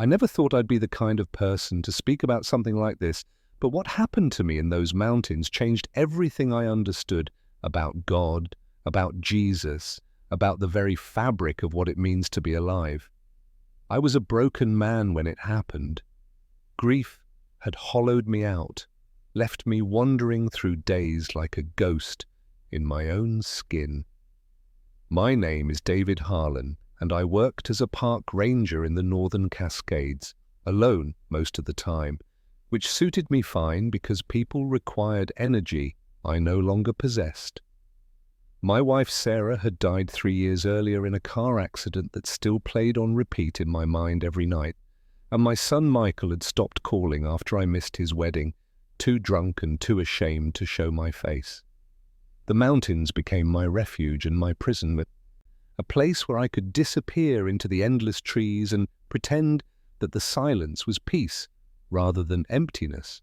I never thought I'd be the kind of person to speak about something like this, but what happened to me in those mountains changed everything I understood about God, about Jesus, about the very fabric of what it means to be alive. I was a broken man when it happened. Grief had hollowed me out, left me wandering through days like a ghost in my own skin. My name is David Harlan, and I worked as a park ranger in the northern Cascades, alone most of the time, which suited me fine because people required energy I no longer possessed. My wife Sarah had died 3 years earlier in a car accident that still played on repeat in my mind every night, and my son Michael had stopped calling after I missed his wedding, too drunk and too ashamed to show my face. The mountains became my refuge and my prison, a place where I could disappear into the endless trees and pretend that the silence was peace rather than emptiness.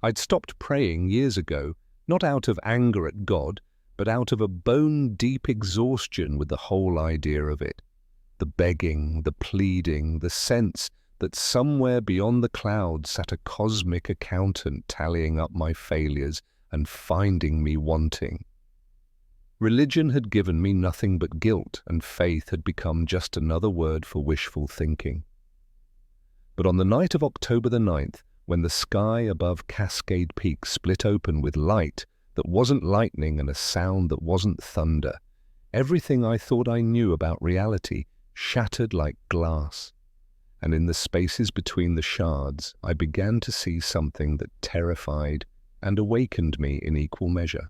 I'd stopped praying years ago, not out of anger at God, but out of a bone-deep exhaustion with the whole idea of it. The begging, the pleading, the sense that somewhere beyond the clouds sat a cosmic accountant tallying up my failures and finding me wanting. Religion had given me nothing but guilt, and faith had become just another word for wishful thinking. But on the night of October the 9th, when the sky above Cascade Peak split open with light that wasn't lightning and a sound that wasn't thunder, everything I thought I knew about reality shattered like glass. And in the spaces between the shards, I began to see something that terrified and awakened me in equal measure.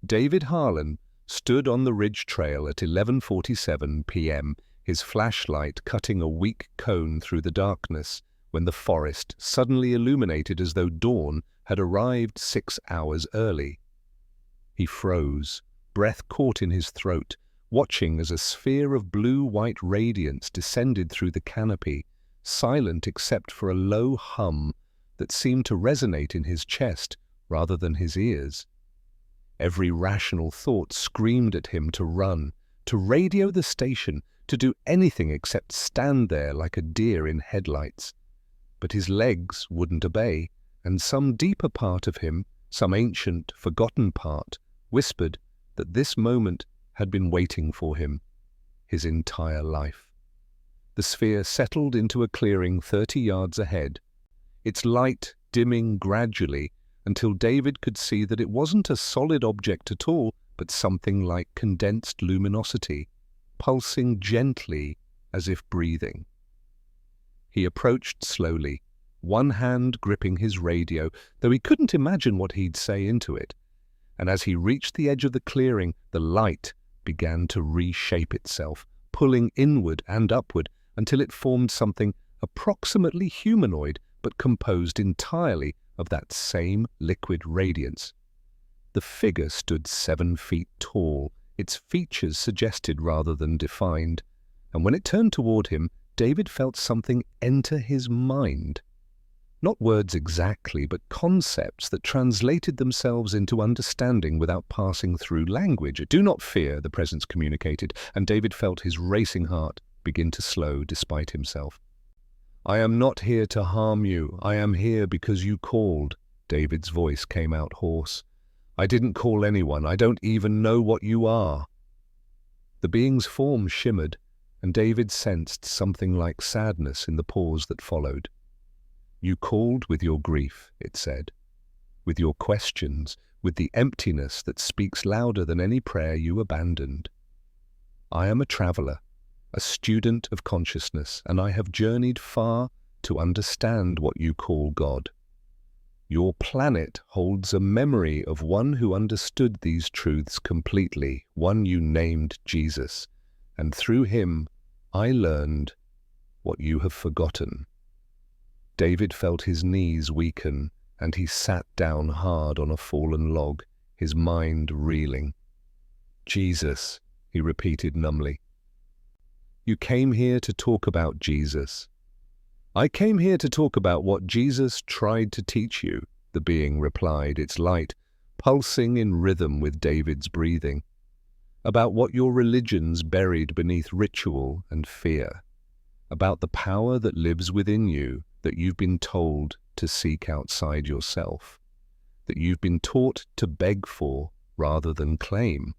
David Harlan stood on the ridge trail at 11:47 p.m., his flashlight cutting a weak cone through the darkness, when the forest suddenly illuminated as though dawn had arrived 6 hours early. He froze, breath caught in his throat, watching as a sphere of blue-white radiance descended through the canopy, silent except for a low hum that seemed to resonate in his chest rather than his ears. Every rational thought screamed at him to run, to radio the station, to do anything except stand there like a deer in headlights. But his legs wouldn't obey, and some deeper part of him, some ancient, forgotten part, whispered that this moment had been waiting for him his entire life. The sphere settled into a clearing 30 yards ahead, its light dimming gradually until David could see that it wasn't a solid object at all, but something like condensed luminosity, pulsing gently as if breathing. He approached slowly, one hand gripping his radio, though he couldn't imagine what he'd say into it. And as he reached the edge of the clearing, the light began to reshape itself, pulling inward and upward until it formed something approximately humanoid, but composed entirely of that same liquid radiance. The figure stood 7 feet tall, its features suggested rather than defined, and when it turned toward him, David felt something enter his mind. Not words exactly, but concepts that translated themselves into understanding without passing through language. "Do not fear," the presence communicated, and David felt his racing heart begin to slow despite himself. "I am not here to harm you. I am here because you called." David's voice came out hoarse. "I didn't call anyone. I don't even know what you are." The being's form shimmered, and David sensed something like sadness in the pause that followed. "You called with your grief," it said, "with your questions, with the emptiness that speaks louder than any prayer you abandoned. I am a traveler, a student of consciousness, and I have journeyed far to understand what you call God. Your planet holds a memory of one who understood these truths completely, one you named Jesus, and through him I learned what you have forgotten." David felt his knees weaken, and he sat down hard on a fallen log, his mind reeling. "Jesus," he repeated numbly. "You came here to talk about Jesus." "I came here to talk about what Jesus tried to teach you," the being replied, its light pulsing in rhythm with David's breathing. "About what your religions buried beneath ritual and fear. about the power that lives within you that you've been told to seek outside yourself, that you've been taught to beg for rather than claim.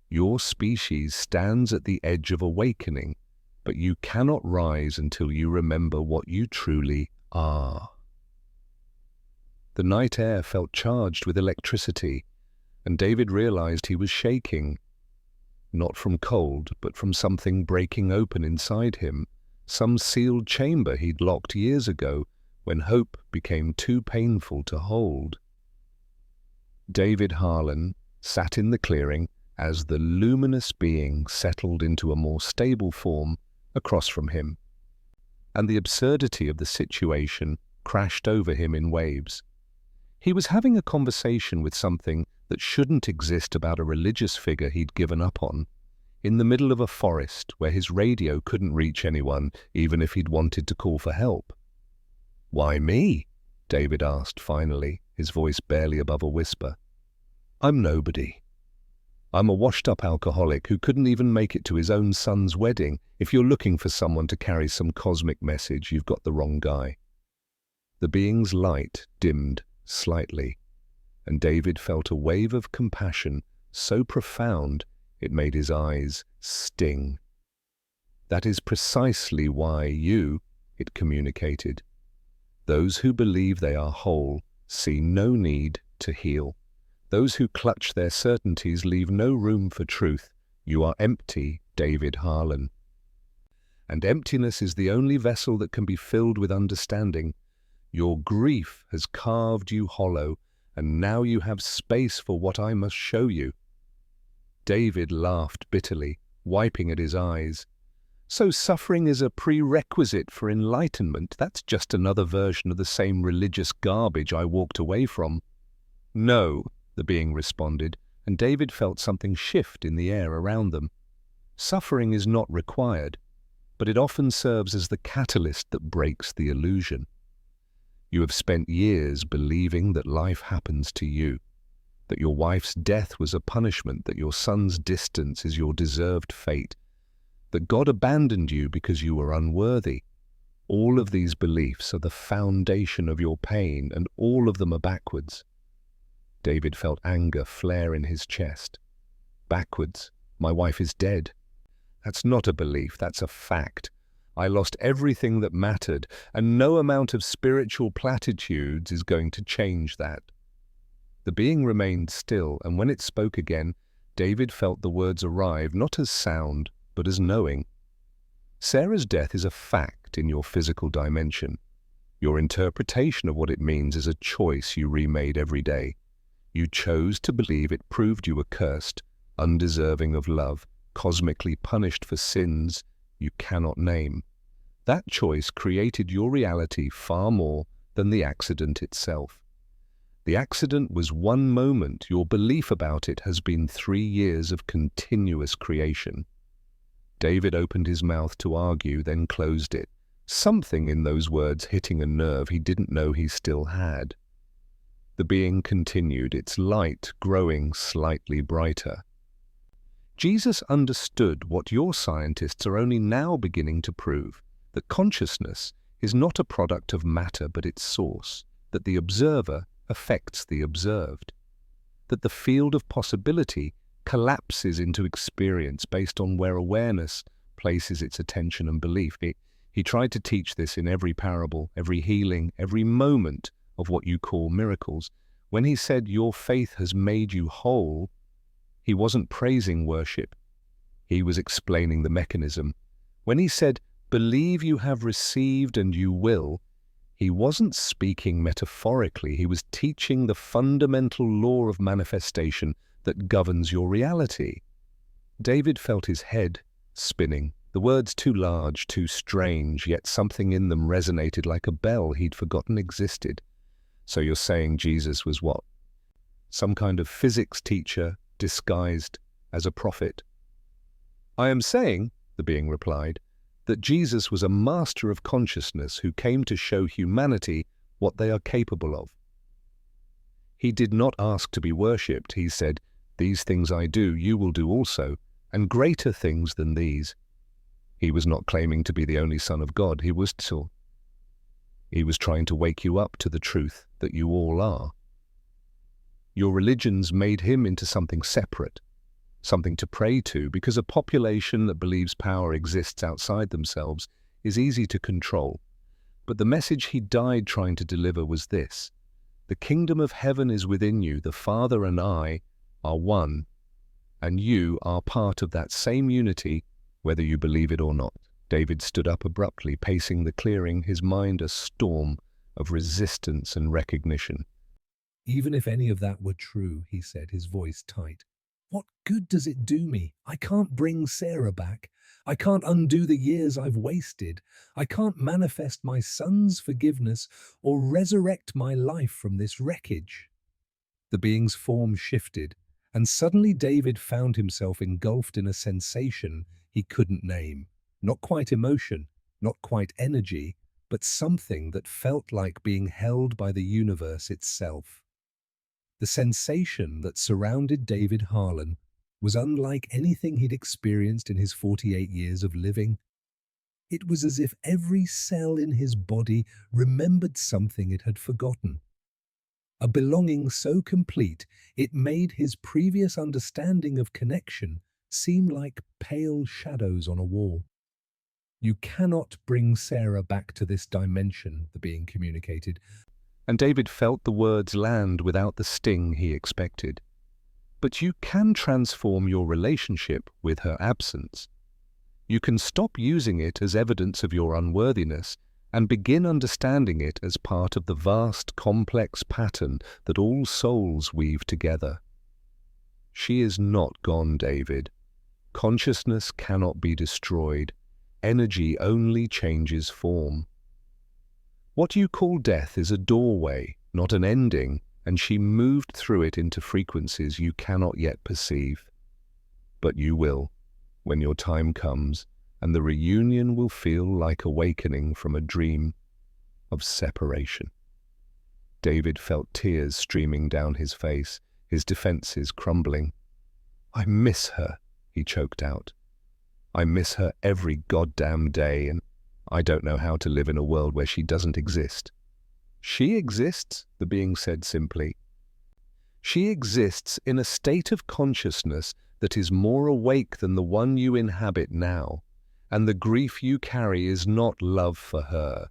Your species stands at the edge of awakening, but you cannot rise until you remember what you truly are. The night air felt charged with electricity, and David realized he was shaking, not from cold, but from something breaking open inside him, some sealed chamber he'd locked years ago when hope became too painful to hold. David Harlan sat in the clearing as the luminous being settled into a more stable form across from him, and the absurdity of the situation crashed over him in waves. He was having a conversation with something that shouldn't exist about a religious figure he'd given up on, in the middle of a forest where his radio couldn't reach anyone, even if he'd wanted to call for help. "Why me?" David asked finally, his voice barely above a whisper. "I'm nobody. I'm a washed-up alcoholic who couldn't even make it to his own son's wedding. If you're looking for someone to carry some cosmic message, you've got the wrong guy." The being's light dimmed slightly, and David felt a wave of compassion so profound it made his eyes sting. "That is precisely why you," it communicated. "Those who believe they are whole see no need to heal. Those who clutch their certainties leave no room for truth. You are empty, David Harlan. And emptiness is the only vessel that can be filled with understanding. Your grief has carved you hollow, and now you have space for what I must show you." David laughed bitterly, wiping at his eyes. "So suffering is a prerequisite for enlightenment? That's just another version of the same religious garbage I walked away from." "No," the being responded, and David felt something shift in the air around them. "Suffering is not required, but it often serves as the catalyst that breaks the illusion. You have spent years believing that life happens to you, that your wife's death was a punishment, that your son's distance is your deserved fate, that God abandoned you because you were unworthy. All of these beliefs are the foundation of your pain, and all of them are backwards." David felt anger flare in his chest. "Backwards? My wife is dead." "That's not a belief, that's a fact. I lost everything that mattered, and no amount of spiritual platitudes is going to change that." The being remained still, and when it spoke again, David felt the words arrive not as sound, but as knowing. "Sarah's death is a fact in your physical dimension. Your interpretation of what it means is a choice you remade every day. You chose to believe it proved you accursed, undeserving of love, cosmically punished for sins you cannot name. That choice created your reality far more than the accident itself. The accident was one moment. Your belief about it has been 3 years of continuous creation." David opened his mouth to argue, then closed it, something in those words hitting a nerve he didn't know he still had. The being continued, its light growing slightly brighter. "Jesus understood what your scientists are only now beginning to prove, that consciousness is not a product of matter but its source, that the observer affects the observed, that the field of possibility collapses into experience based on where awareness places its attention and belief." He tried to teach this in every parable, every healing, every moment of what you call miracles. When he said, "Your faith has made you whole," he wasn't praising worship. He was explaining the mechanism. When he said, "Believe you have received and you will," he wasn't speaking metaphorically. He was teaching the fundamental law of manifestation that governs your reality. David felt his head spinning. The words too large, too strange, yet something in them resonated like a bell he'd forgotten existed. "So you're saying Jesus was what? Some kind of physics teacher disguised as a prophet?" "I am saying," the being replied, "that Jesus was a master of consciousness who came to show humanity what they are capable of. He did not ask to be worshipped. He said, 'These things I do, you will do also, and greater things than these.' He was not claiming to be the only Son of God. He was trying to wake you up to the truth that you all are. Your religions made him into something separate, something to pray to, because a population that believes power exists outside themselves is easy to control. But the message he died trying to deliver was this: the kingdom of heaven is within you. The Father and I are one, and you are part of that same unity, whether you believe it or not. David stood up abruptly, pacing the clearing, his mind a storm of resistance and recognition. Even if any of that were true, he said, his voice tight, what good does it do me? I can't bring Sarah back. I can't undo the years I've wasted. I can't manifest my son's forgiveness or resurrect my life from this wreckage. The being's form shifted, and suddenly David found himself engulfed in a sensation he couldn't name. Not quite emotion, not quite energy, but something that felt like being held by the universe itself. The sensation that surrounded David Harlan was unlike anything he'd experienced in his 48 years of living. It was as if every cell in his body remembered something it had forgotten. A belonging so complete it made his previous understanding of connection seem like pale shadows on a wall. You cannot bring Sarah back to this dimension, the being communicated. And David felt the words land without the sting he expected. But you can transform your relationship with her absence. You can stop using it as evidence of your unworthiness and begin understanding it as part of the vast, complex pattern that all souls weave together. She is not gone, David. Consciousness cannot be destroyed. Energy only changes form. What you call death is a doorway, not an ending, and she moved through it into frequencies you cannot yet perceive. But you will, when your time comes, and the reunion will feel like awakening from a dream of separation. David felt tears streaming down his face, his defenses crumbling. I miss her, he choked out. I miss her every goddamn day, and I don't know how to live in a world where she doesn't exist. She exists, the being said simply. She exists in a state of consciousness that is more awake than the one you inhabit now, and the grief you carry is not love for her.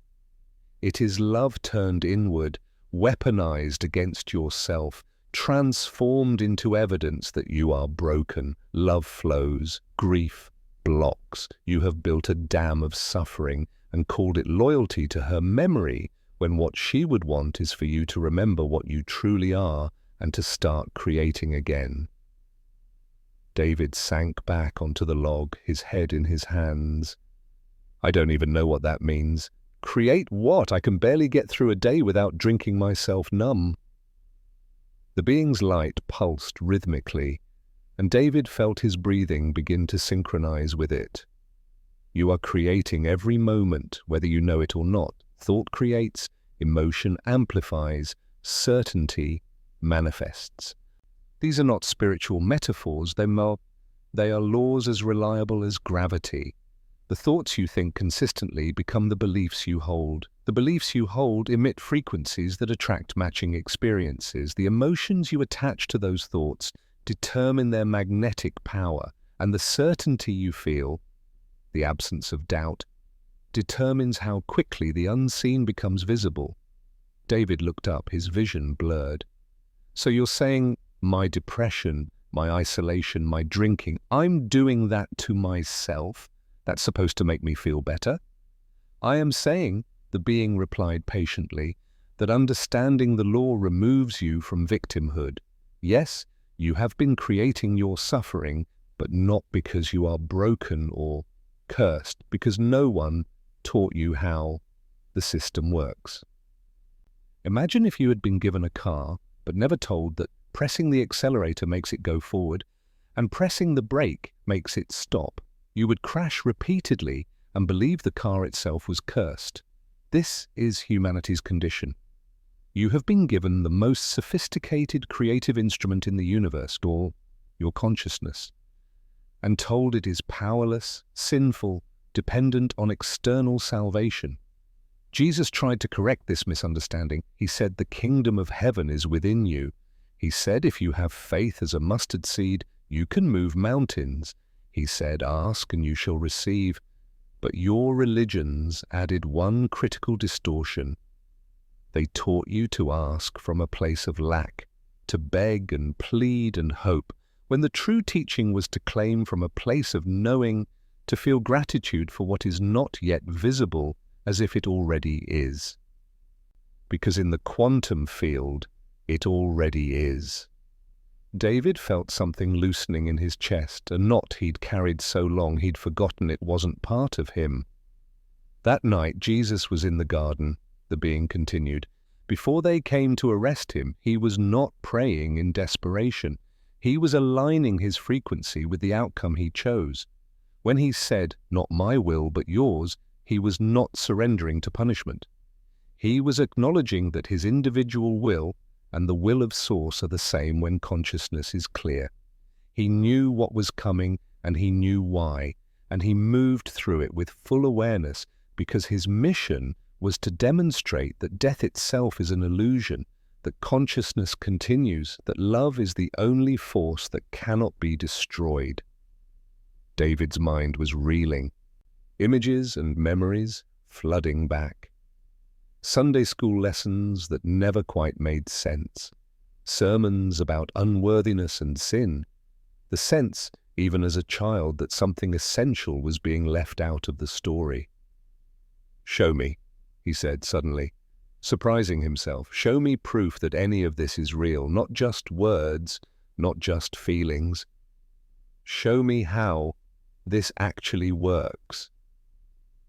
It is love turned inward, weaponized against yourself, transformed into evidence that you are broken. Love flows, grief blocks. You have built a dam of suffering and called it loyalty to her memory, when what she would want is for you to remember what you truly are and to start creating again. David sank back onto the log, his head in his hands. I don't even know what that means. Create what? I can barely get through a day without drinking myself numb. The being's light pulsed rhythmically, and David felt his breathing begin to synchronize with it. You are creating every moment, whether you know it or not. Thought creates, emotion amplifies, certainty manifests. These are not spiritual metaphors, they are laws as reliable as gravity. The thoughts you think consistently become the beliefs you hold. The beliefs you hold emit frequencies that attract matching experiences. The emotions you attach to those thoughts determine their magnetic power, and the certainty you feel, the absence of doubt, determines how quickly the unseen becomes visible. David looked up, his vision blurred. So you're saying my depression, my isolation, my drinking, I'm doing that to myself? That's supposed to make me feel better? I am saying, the being replied patiently, that understanding the law removes you from victimhood. Yes, you have been creating your suffering, but not because you are broken or cursed, because no one taught you how the system works. Imagine if you had been given a car, but never told that pressing the accelerator makes it go forward, and pressing the brake makes it stop. You would crash repeatedly and believe the car itself was cursed. This is humanity's condition. You have been given the most sophisticated creative instrument in the universe, or your consciousness, and told it is powerless, sinful, dependent on external salvation. Jesus tried to correct this misunderstanding. He said, "The kingdom of heaven is within you." He said, "If you have faith as a mustard seed, you can move mountains." He said, "Ask and you shall receive." But your religions added one critical distortion. They taught you to ask from a place of lack, to beg and plead and hope, when the true teaching was to claim from a place of knowing, to feel gratitude for what is not yet visible as if it already is. Because in the quantum field, it already is. David felt something loosening in his chest, a knot he'd carried so long he'd forgotten it wasn't part of him. That night Jesus was in the garden, the being continued. Before they came to arrest him, he was not praying in desperation. He was aligning his frequency with the outcome he chose. When he said, "Not my will, but yours," he was not surrendering to punishment. He was acknowledging that his individual will and the will of Source are the same when consciousness is clear. He knew what was coming, and he knew why, and he moved through it with full awareness because his mission was to demonstrate that death itself is an illusion, that consciousness continues, that love is the only force that cannot be destroyed. David's mind was reeling, images and memories flooding back. Sunday school lessons that never quite made sense, sermons about unworthiness and sin, the sense, even as a child, that something essential was being left out of the story. "Show me," he said suddenly, surprising himself. "Show me proof that any of this is real, not just words, not just feelings. Show me how this actually works."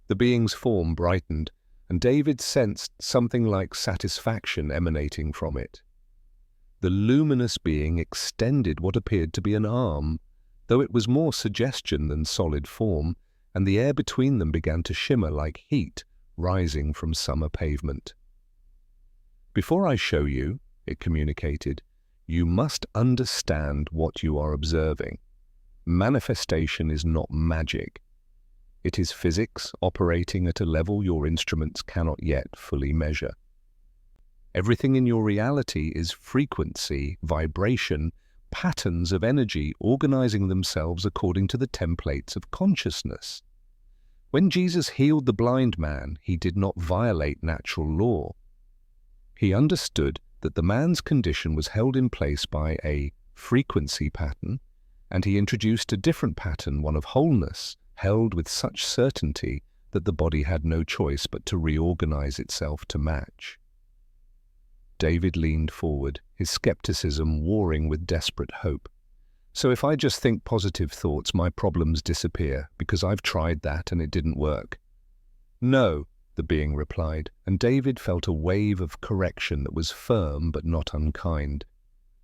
The being's form brightened, and David sensed something like satisfaction emanating from it. The luminous being extended what appeared to be an arm, though it was more suggestion than solid form, and the air between them began to shimmer like heat rising from summer pavement. "Before I show you," it communicated, "you must understand what you are observing. Manifestation is not magic. It is physics operating at a level your instruments cannot yet fully measure. Everything in your reality is frequency, vibration, patterns of energy organizing themselves according to the templates of consciousness. When Jesus healed the blind man, he did not violate natural law. He understood that the man's condition was held in place by a frequency pattern, and he introduced a different pattern, one of wholeness, held with such certainty that the body had no choice but to reorganize itself to match. David leaned forward, his skepticism warring with desperate hope. "So if I just think positive thoughts, my problems disappear, because I've tried that and it didn't work?" "No," the being replied, and David felt a wave of correction that was firm but not unkind.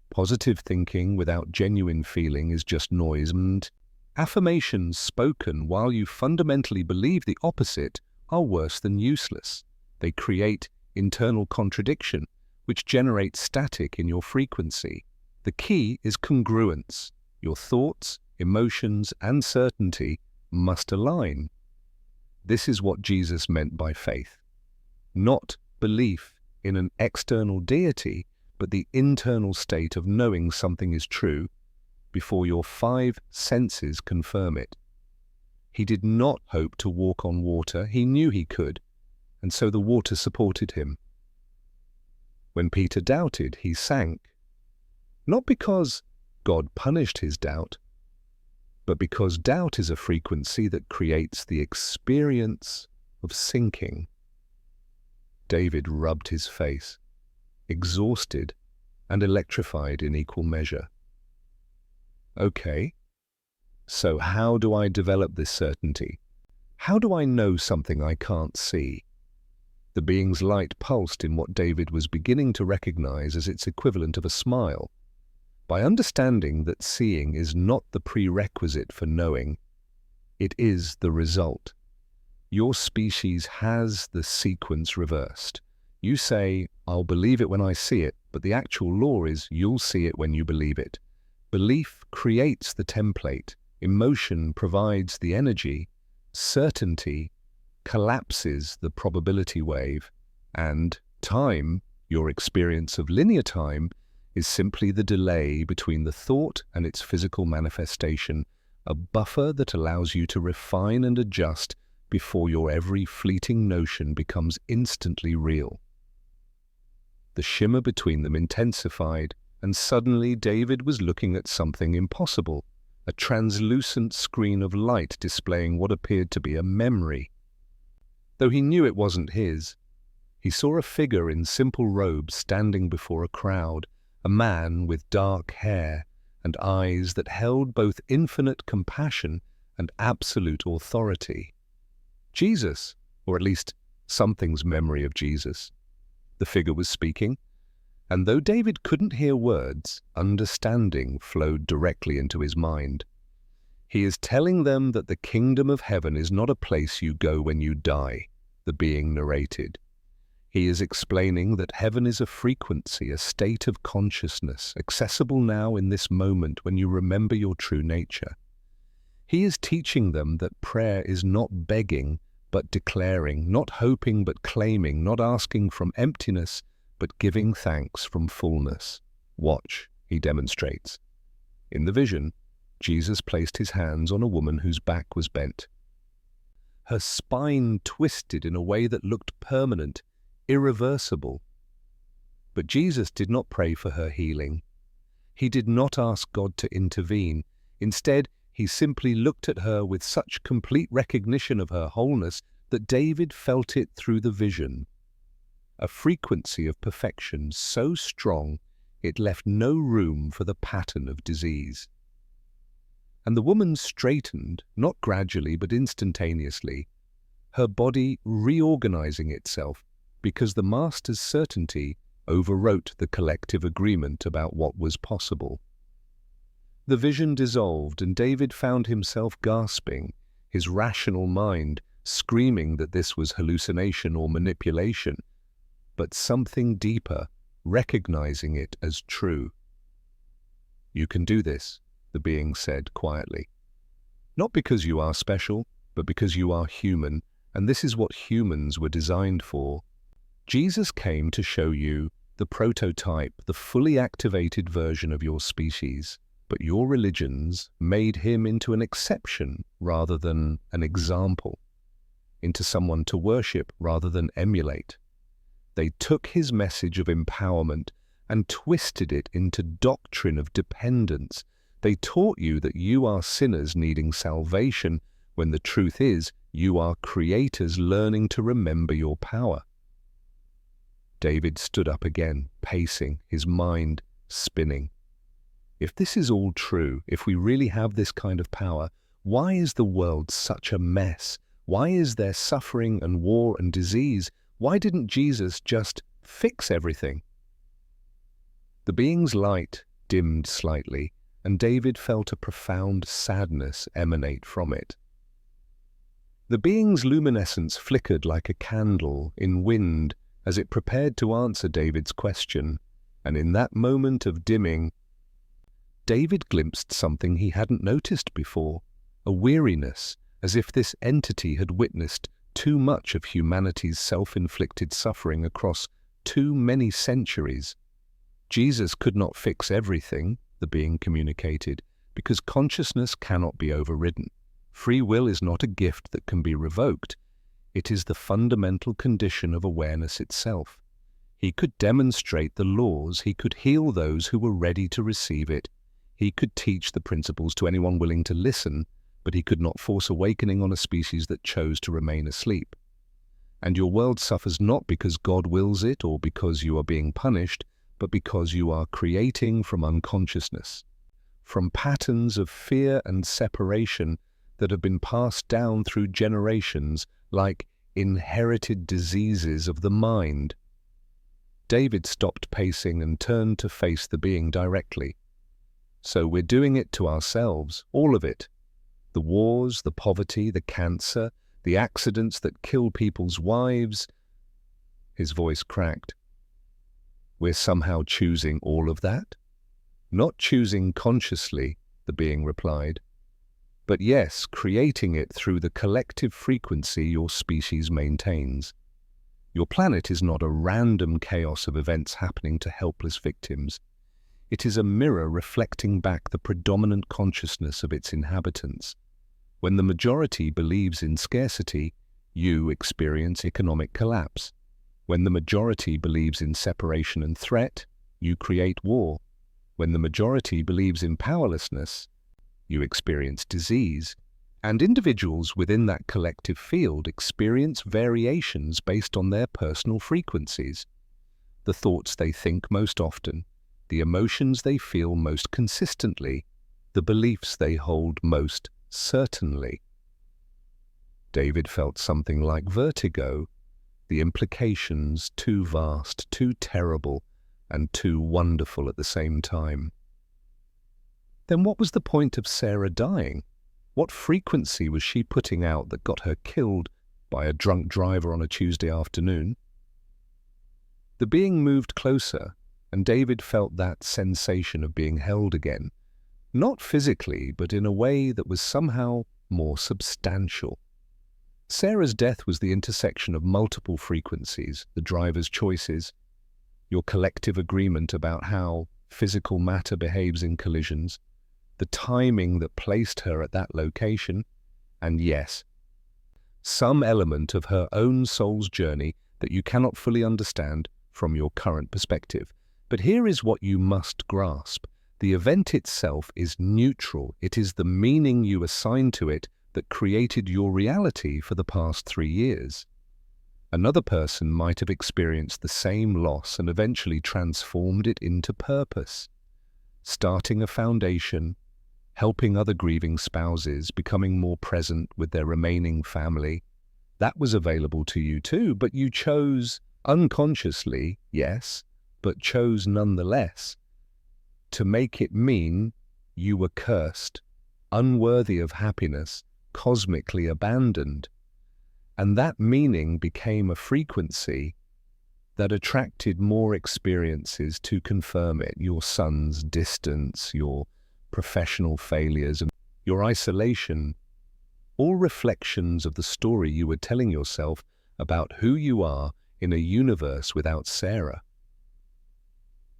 "Positive thinking without genuine feeling is just noise, and affirmations spoken while you fundamentally believe the opposite are worse than useless. They create internal contradiction, which generates static in your frequency. The key is congruence. Your thoughts, emotions, and certainty must align. This is what Jesus meant by faith. Not belief in an external deity, but the internal state of knowing something is true before your 5 senses confirm it. He did not hope to walk on water. He knew he could, and so the water supported him. When Peter doubted, he sank. Not because God punished his doubt, but because doubt is a frequency that creates the experience of sinking. David rubbed his face, exhausted and electrified in equal measure. "Okay, so how do I develop this certainty? How do I know something I can't see?" The being's light pulsed in what David was beginning to recognize as its equivalent of a smile. By understanding that seeing is not the prerequisite for knowing, it is the result. Your species has the sequence reversed. You say, "I'll believe it when I see it," but the actual law is you'll see it when you believe it. Belief creates the template, emotion provides the energy, certainty collapses the probability wave, and time, your experience of linear time, is simply the delay between the thought and its physical manifestation, a buffer that allows you to refine and adjust before your every fleeting notion becomes instantly real. The shimmer between them intensified, and suddenly David was looking at something impossible, a translucent screen of light displaying what appeared to be a memory. Though he knew it wasn't his, he saw a figure in simple robes standing before a crowd, a man with dark hair and eyes that held both infinite compassion and absolute authority. Jesus, or at least something's memory of Jesus. The figure was speaking, and though David couldn't hear words, understanding flowed directly into his mind. He is telling them that the kingdom of heaven is not a place you go when you die, the being narrated. He is explaining that heaven is a frequency, a state of consciousness, accessible now in this moment when you remember your true nature. He is teaching them that prayer is not begging, but declaring, not hoping, but claiming, not asking from emptiness, but giving thanks from fullness. Watch, he demonstrates. In the vision, Jesus placed his hands on a woman whose back was bent. Her spine twisted in a way that looked permanent, irreversible. But Jesus did not pray for her healing. He did not ask God to intervene. Instead, he simply looked at her with such complete recognition of her wholeness that David felt it through the vision. A frequency of perfection so strong it left no room for the pattern of disease. And the woman straightened, not gradually but instantaneously, her body reorganizing itself because the master's certainty overwrote the collective agreement about what was possible. The vision dissolved, and David found himself gasping, his rational mind screaming that this was hallucination or manipulation, but something deeper, recognizing it as true. "You can do this," the being said quietly. "Not because you are special, but because you are human, and this is what humans were designed for. Jesus came to show you the prototype, the fully activated version of your species. But your religions made him into an exception rather than an example, into someone to worship rather than emulate. They took his message of empowerment and twisted it into doctrine of dependence. They taught you that you are sinners needing salvation, when the truth is you are creators learning to remember your power." David stood up again, pacing, his mind spinning. If this is all true, if we really have this kind of power, why is the world such a mess? Why is there suffering and war and disease? Why didn't Jesus just fix everything? The being's light dimmed slightly, and David felt a profound sadness emanate from it. The being's luminescence flickered like a candle in wind as it prepared to answer David's question, and in that moment of dimming, David glimpsed something he hadn't noticed before, a weariness, as if this entity had witnessed too much of humanity's self-inflicted suffering across too many centuries. Jesus could not fix everything, the being communicated, because consciousness cannot be overridden. Free will is not a gift that can be revoked. It is the fundamental condition of awareness itself. He could demonstrate the laws, he could heal those who were ready to receive it. He could teach the principles to anyone willing to listen, but he could not force awakening on a species that chose to remain asleep. And your world suffers not because God wills it or because you are being punished, but because you are creating from unconsciousness, from patterns of fear and separation that have been passed down through generations like inherited diseases of the mind. David stopped pacing and turned to face the being directly. "So we're doing it to ourselves, all of it. The wars, the poverty, the cancer, the accidents that kill people's wives." His voice cracked. "We're somehow choosing all of that?" "Not choosing consciously," the being replied, but yes, creating it through the collective frequency your species maintains. Your planet is not a random chaos of events happening to helpless victims. It is a mirror reflecting back the predominant consciousness of its inhabitants. When the majority believes in scarcity, you experience economic collapse. When the majority believes in separation and threat, you create war. When the majority believes in powerlessness, you experience disease. And individuals within that collective field experience variations based on their personal frequencies. The thoughts they think most often, the emotions they feel most consistently, the beliefs they hold most certainly. David felt something like vertigo, the implications too vast, too terrible, and too wonderful at the same time. Then what was the point of Sarah dying? What frequency was she putting out that got her killed by a drunk driver on a Tuesday afternoon? The being moved closer, and David felt that sensation of being held again, not physically, but in a way that was somehow more substantial. Sarah's death was the intersection of multiple frequencies, the driver's choices, your collective agreement about how physical matter behaves in collisions, the timing that placed her at that location, and yes, some element of her own soul's journey that you cannot fully understand from your current perspective. But here is what you must grasp. The event itself is neutral. It is the meaning you assign to it that created your reality for the past 3 years. Another person might have experienced the same loss and eventually transformed it into purpose, starting a foundation, helping other grieving spouses, becoming more present with their remaining family. That was available to you too, but you chose unconsciously, yes, but chose nonetheless to make it mean you were cursed, unworthy of happiness, cosmically abandoned. And that meaning became a frequency that attracted more experiences to confirm it. Your son's distance, your professional failures, and your isolation, all reflections of the story you were telling yourself about who you are in a universe without Sarah.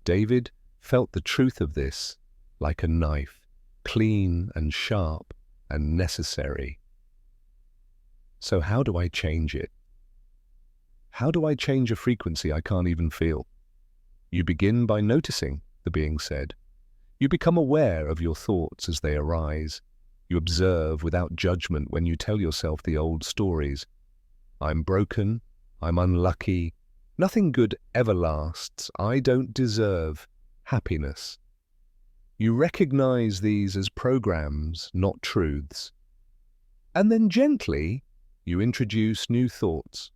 David felt the truth of this like a knife, clean and sharp and necessary. So how do I change it? How do I change a frequency I can't even feel? You begin by noticing, the being said. You become aware of your thoughts as they arise. You observe without judgment when you tell yourself the old stories. I'm broken, I'm unlucky, nothing good ever lasts, I don't deserve happiness. You recognize these as programs, not truths. And then gently, you introduce new thoughts.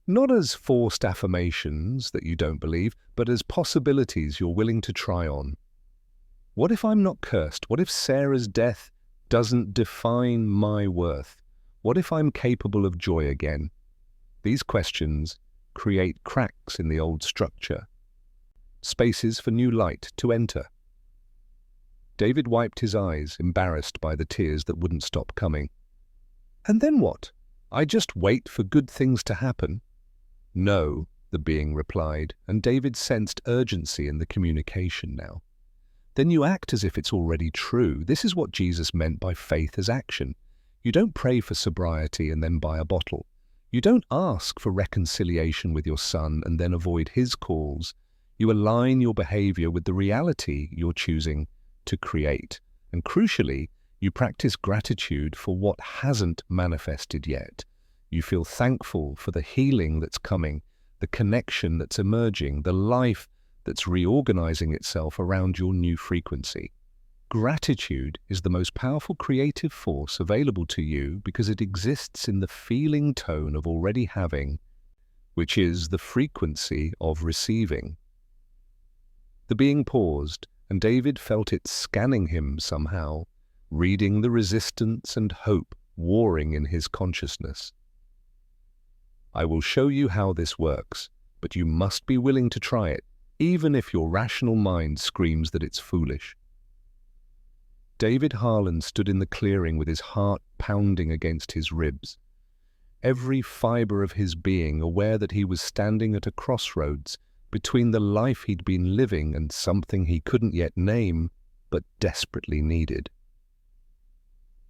Not as forced affirmations that you don't believe, but as possibilities you're willing to try on. What if I'm not cursed? What if Sarah's death doesn't define my worth? What if I'm capable of joy again? These questions create cracks in the old structure, spaces for new light to enter. David wiped his eyes, embarrassed by the tears that wouldn't stop coming. And then what? I just wait for good things to happen? No, the being replied, and David sensed urgency in the communication now. Then you act as if it's already true. This is what Jesus meant by faith as action. You don't pray for sobriety and then buy a bottle. You don't ask for reconciliation with your son and then avoid his calls. You align your behavior with the reality you're choosing to create. And crucially, you practice gratitude for what hasn't manifested yet. You feel thankful for the healing that's coming, the connection that's emerging, the life that's reorganizing itself around your new frequency. Gratitude is the most powerful creative force available to you because it exists in the feeling tone of already having, which is the frequency of receiving. The being paused, and David felt it scanning him somehow, reading the resistance and hope warring in his consciousness. I will show you how this works, but you must be willing to try it, even if your rational mind screams that it's foolish. David Harlan stood in the clearing with his heart pounding against his ribs, every fibre of his being aware that he was standing at a crossroads between the life he'd been living and something he couldn't yet name, but desperately needed.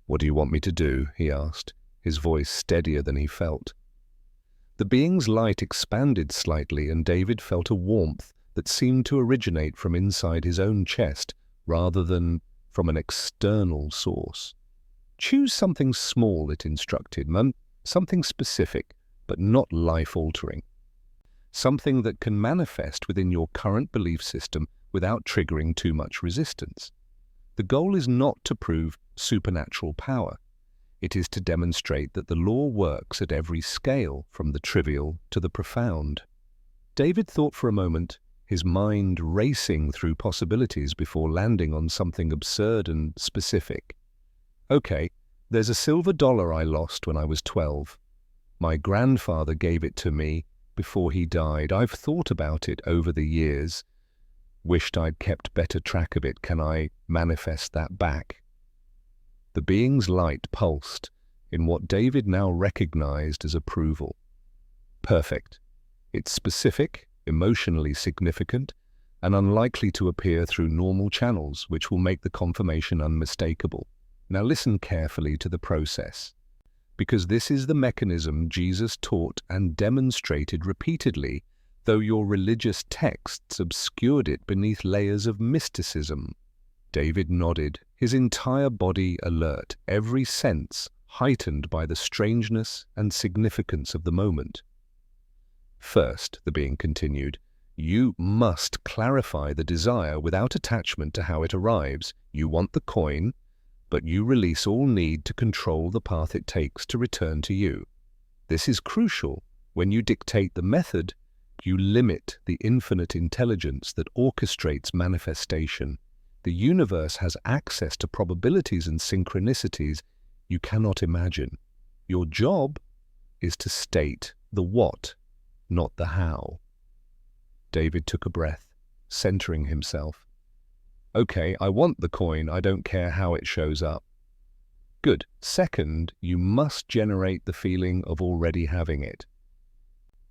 "What do you want me to do?" he asked, his voice steadier than he felt. The being's light expanded slightly, and David felt a warmth that seemed to originate from inside his own chest rather than from an external source. "Choose something small," it instructed, something specific, but not life-altering. Something that can manifest within your current belief system without triggering too much resistance. The goal is not to prove supernatural power. It is to demonstrate that the law works at every scale, from the trivial to the profound. David thought for a moment, his mind racing through possibilities before landing on something absurd and specific. "Okay, there's a silver dollar I lost when I was 12. My grandfather gave it to me before he died. I've thought about it over the years. Wished I'd kept better track of it. Can I manifest that back?" The being's light pulsed in what David now recognized as approval. "Perfect. It's specific, emotionally significant, and unlikely to appear through normal channels, which will make the confirmation unmistakable. Now listen carefully to the process, because this is the mechanism Jesus taught and demonstrated repeatedly, though your religious texts obscured it beneath layers of mysticism." David nodded, his entire body alert, every sense heightened by the strangeness and significance of the moment. "First," the being continued, "you must clarify the desire without attachment to how it arrives. You want the coin, but you release all need to control the path it takes to return to you. This is crucial. When you dictate the method, you limit the infinite intelligence that orchestrates manifestation. The universe has access to probabilities and synchronicities you cannot imagine. Your job is to state the what, not the how." David took a breath, centering himself. "Okay, I want the coin. I don't care how it shows up." "Good. Second, you must generate the feeling of already having it.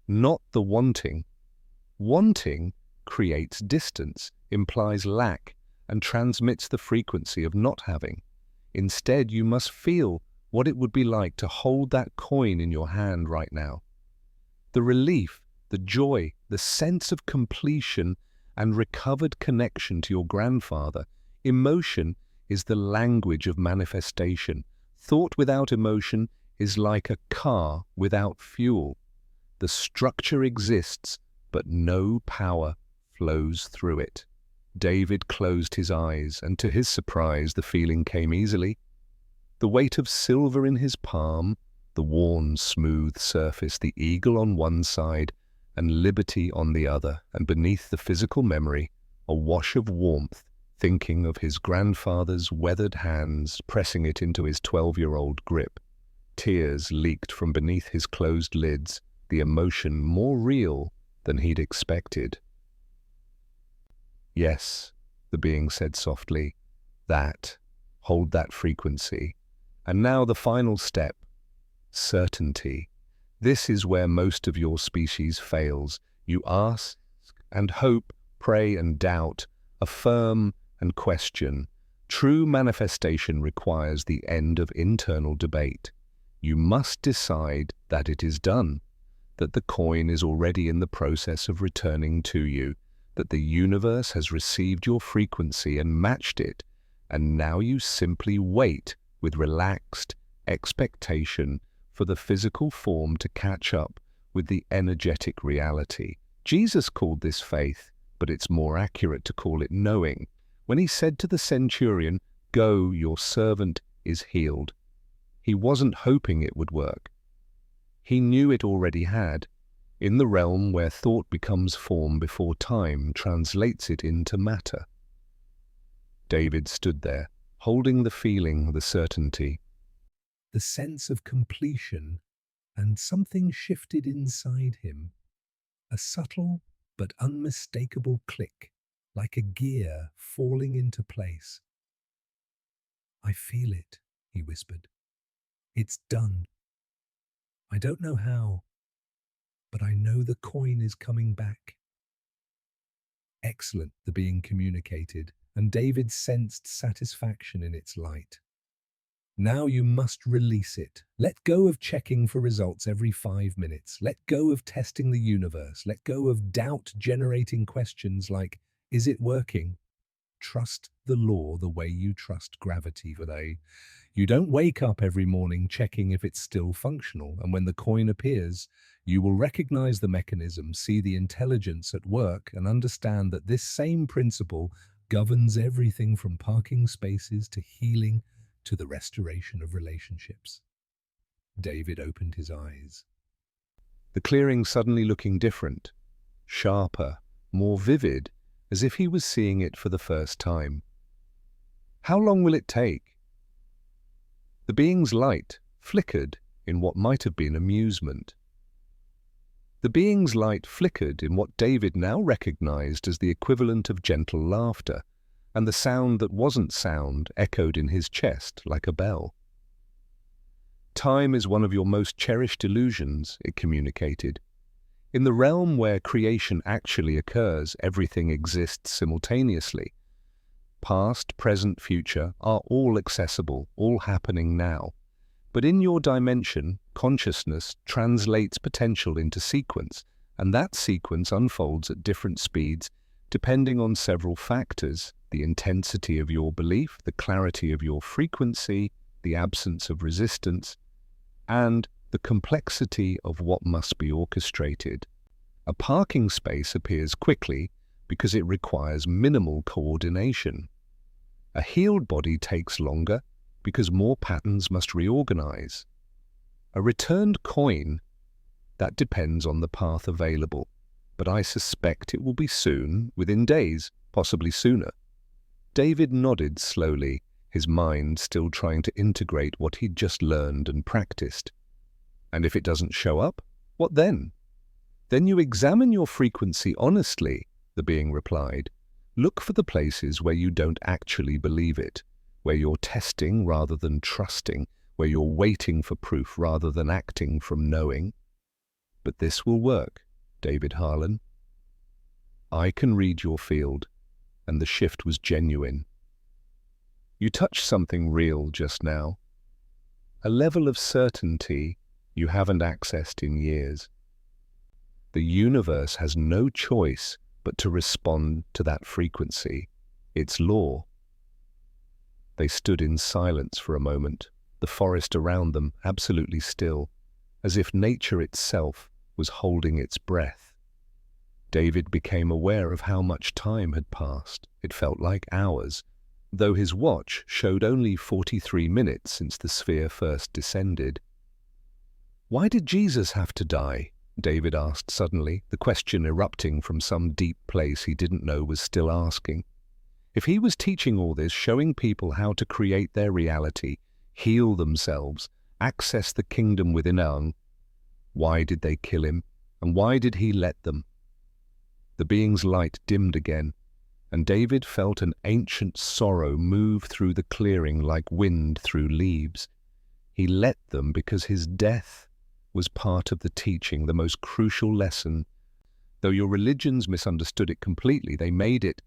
Not the wanting. Wanting creates distance, implies lack, and transmits the frequency of not having. Instead, you must feel what it would be like to hold that coin in your hand right now. The relief, the joy, the sense of completion and recovered connection to your grandfather. Emotion is the language of manifestation. Thought without emotion is like a car without fuel. The structure exists, but no power flows through it." David closed his eyes, and to his surprise, the feeling came easily. The weight of silver in his palm, the worn, smooth surface, the eagle on one side and liberty on the other, and beneath the physical memory, a wash of warmth, thinking of his grandfather's weathered hands pressing it into his 12-year-old grip. Tears leaked from beneath his closed lids, the emotion more real than he'd expected. "Yes," the being said softly, hold that frequency. And now the final step, certainty. This is where most of your species fails. You ask and hope, pray and doubt, affirm and question. True manifestation requires the end of internal debate. You must decide that it is done, that the coin is already in the process of returning to you, that the universe has received your frequency and matched it, and now you simply wait with relaxed expectation for the physical form to catch up with the energetic reality. Jesus called this faith, but it's more accurate to call it knowing. When he said to the centurion, "Go, your servant is healed," he wasn't hoping it would work. He knew it already had, in the realm where thought becomes form before time translates it into matter. David stood there, holding the feeling, the certainty. The sense of completion, and something shifted inside him. A subtle but unmistakable click, like a gear falling into place. I feel it, he whispered. It's done. I don't know how, but I know the coin is coming back. Excellent, the being communicated, and David sensed satisfaction in its light. Now you must release it. Let go of checking for results every 5 minutes. Let go of testing the universe. Let go of doubt-generating questions like, is it working? Trust the law the way you trust gravity today. You don't wake up every morning checking if it's still functional, and when the coin appears, you will recognize the mechanism, see the intelligence at work, and understand that this same principle governs everything from parking spaces to healing to the restoration of relationships. David opened his eyes. The clearing suddenly looking different, sharper, more vivid, as if he was seeing it for the first time. How long will it take? The being's light flickered in what might have been amusement. The being's light flickered in what David now recognized as the equivalent of gentle laughter, and the sound that wasn't sound echoed in his chest like a bell. Time is one of your most cherished illusions, it communicated. In the realm where creation actually occurs, everything exists simultaneously. Past, present, future are all accessible, all happening now. But in your dimension, consciousness translates potential into sequence, and that sequence unfolds at different speeds depending on several factors: the intensity of your belief, the clarity of your frequency, the absence of resistance, and the complexity of what must be orchestrated. A parking space appears quickly because it requires minimal coordination. A healed body takes longer because more patterns must reorganize. A returned coin, that depends on the path available, but I suspect it will be soon, within days, possibly sooner. David nodded slowly, his mind still trying to integrate what he'd just learned and practiced. And if it doesn't show up, what then? Then you examine your frequency honestly, the being replied. Look for the places where you don't actually believe it, where you're testing rather than trusting, where you're waiting for proof rather than acting from knowing. But this will work, David Harlan. I can read your field, and the shift was genuine. You touched something real just now, a level of certainty you haven't accessed in years. The universe has no choice but to respond to that frequency, its law. They stood in silence for a moment, the forest around them absolutely still, as if nature itself was holding its breath. David became aware of how much time had passed. It felt like hours, though his watch showed only 43 minutes since the sphere first descended. Why did Jesus have to die? David asked suddenly, the question erupting from some deep place he didn't know was still asking. If he was teaching all this, showing people how to create their reality, heal themselves, access the kingdom within Ang, why did they kill him, and why did he let them? The being's light dimmed again, and David felt an ancient sorrow move through the clearing like wind through leaves. He let them because his death was part of the teaching, the most crucial lesson. Though your religions misunderstood it completely, they made it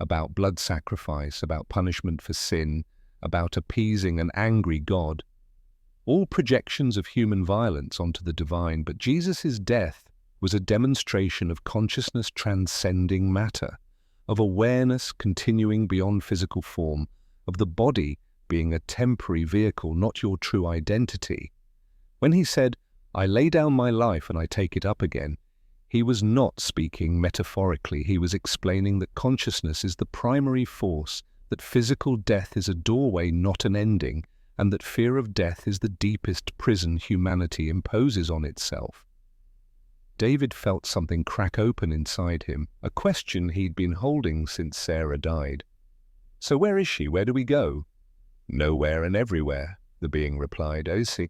about blood sacrifice, about punishment for sin, about appeasing an angry God. All projections of human violence onto the divine, but Jesus' death was a demonstration of consciousness transcending matter, of awareness continuing beyond physical form, of the body being a temporary vehicle, not your true identity. When he said, "I lay down my life and I take it up again," he was not speaking metaphorically. He was explaining that consciousness is the primary force, that physical death is a doorway, not an ending, and that fear of death is the deepest prison humanity imposes on itself. David felt something crack open inside him, a question he'd been holding since Sarah died. "So where is she? Where do we go?" "Nowhere and everywhere," the being replied. "Oh, see,